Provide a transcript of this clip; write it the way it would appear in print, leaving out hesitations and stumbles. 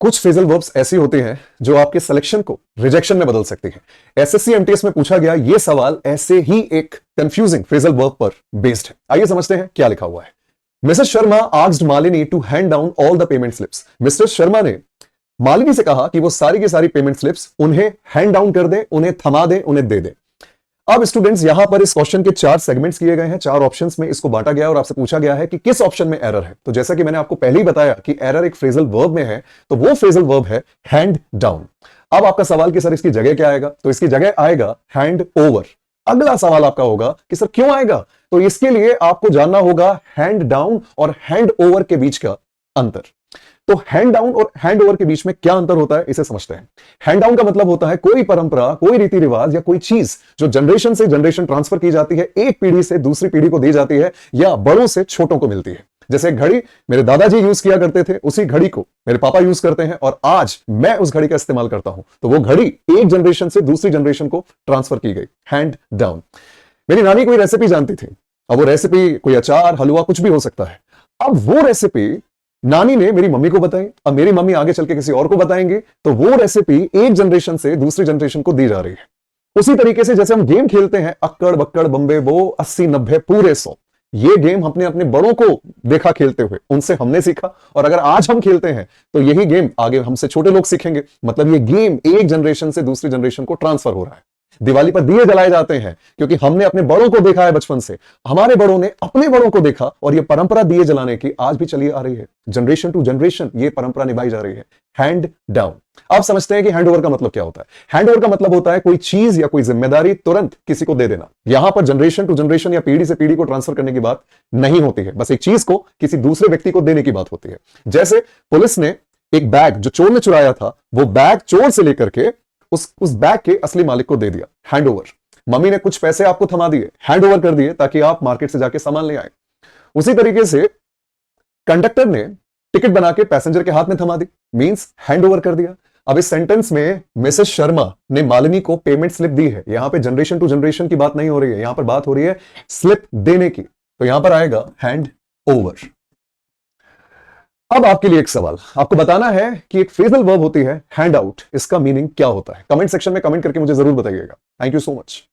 कुछ phrasal verbs ऐसी होते हैं जो आपके सिलेक्शन को रिजेक्शन में बदल सकती है। एसएससी एमटीएस में पूछा गया यह सवाल ऐसे ही एक कंफ्यूजिंग फ्रेजल वर्ब पर बेस्ड है। आइए समझते हैं क्या लिखा हुआ है। Mrs Sharma asked Malini to hand down all the payment slips. Mister Sharma ने मालिनी से कहा कि वो सारी की सारी पेमेंट स्लिप्स उन्हें हैंड डाउन कर दे, उन्हें थमा दे, उन्हें दे दे। अब स्टूडेंट्स यहां पर इस क्वेश्चन के 4 सेगमेंट्स किए गए हैं, 4 ऑप्शंस में इसको बांटा गया और आपसे पूछा गया है कि किस ऑप्शन में एरर है। तो जैसा कि मैंने आपको पहले ही बताया कि एरर एक फ्रेजल वर्ब में है, तो वो फ्रेजल वर्ब है हैंड डाउन। अब आपका सवाल कि सर इसकी जगह क्या आएगा, तो इसकी जगह आएगा हैंड ओवर। अगला सवाल आपका होगा कि सर क्यों आएगा, तो इसके लिए आपको जानना होगा हैंड डाउन और हैंड ओवर के बीच का अंतर। तो हैंड डाउन और हैंड ओवर के बीच में क्या अंतर होता है, इसे समझते हैं। हैंड डाउन का मतलब होता है कोई परंपरा, कोई रीति रिवाज या कोई चीज जो जनरेशन से जनरेशन ट्रांसफर की जाती है, एक पीढ़ी से दूसरी पीढ़ी को दी जाती है या बड़ों से छोटों को मिलती है। जैसे घड़ी मेरे दादाजी यूज किया करते थे, उसी घड़ी को मेरे पापा यूज करते हैं और आज मैं उस घड़ी का इस्तेमाल करता हूं, तो वो घड़ी एक जनरेशन से दूसरी जनरेशन को ट्रांसफर की गई, हैंड डाउन। मेरी नानी कोई रेसिपी जानती थी, अब वो रेसिपी कोई अचार, हलवा, कुछ भी हो सकता है। अब वो रेसिपी नानी ने मेरी मम्मी को बताई, अब मेरी मम्मी आगे चल के किसी और को बताएंगे, तो वो रेसिपी एक जनरेशन से दूसरी जनरेशन को दी जा रही है। उसी तरीके से जैसे हम गेम खेलते हैं, अक्कड़ बक्कड़ बम्बे बो, 80 90 पूरे 100, ये गेम अपने अपने बड़ों को देखा खेलते हुए, उनसे हमने सीखा, और अगर आज हम खेलते हैं तो यही गेम आगे हमसे छोटे लोग सीखेंगे। मतलब ये गेम एक जनरेशन से दूसरी जनरेशन को ट्रांसफर हो रहा है। दिवाली पर दिए जलाए जाते हैं क्योंकि हमने अपने बड़ों को देखा है बचपन से, हमारे बड़ों ने अपने बड़ों को देखा, और ये परंपरा दिए जलाने की आज भी चली आ रही है। जनरेशन टू जनरेशन ये परंपरा निभाई जा रही है, हैंड डाउन। अब समझते हैं कि हैंड ओवर का मतलब क्या होता है। हैंड ओवर का मतलब होता है कोई चीज या कोई जिम्मेदारी तुरंत किसी को दे देना। यहां पर जनरेशन टू जनरेशन या पीढ़ी से पीढ़ी को ट्रांसफर करने की बात नहीं होती है, बस एक चीज को किसी दूसरे व्यक्ति को देने की बात होती है। जैसे पुलिस ने एक बैग जो चोर ने चुराया था, वो बैग चोर से लेकर के उस बैग के असली मालिक को दे दिया, हैंड ओवर। मम्मी ने कुछ पैसे आपको थमा दिए, हैंड ओवर कर दिए, ताकि आप मार्केट से जाके सामान ले आए। उसी तरीके से कंडक्टर ने टिकट बना के पैसेंजर के हाथ में थमा दी, मींस हैंड ओवर कर दिया। अब इस सेंटेंस में मिसेस शर्मा ने मालिनी को पेमेंट स्लिप दी है। यहां पे जनरेशन टू जनरेशन की बात नहीं हो रही है, यहां पर बात हो रही है स्लिप देने की, तो यहां पर आएगा हैंड ओवर। अब आपके लिए एक सवाल, आपको बताना है कि एक फ्रेजल वर्ब होती है हैंड आउट, इसका मीनिंग क्या होता है। कमेंट सेक्शन में कमेंट करके मुझे जरूर बताइएगा। Thank you so much.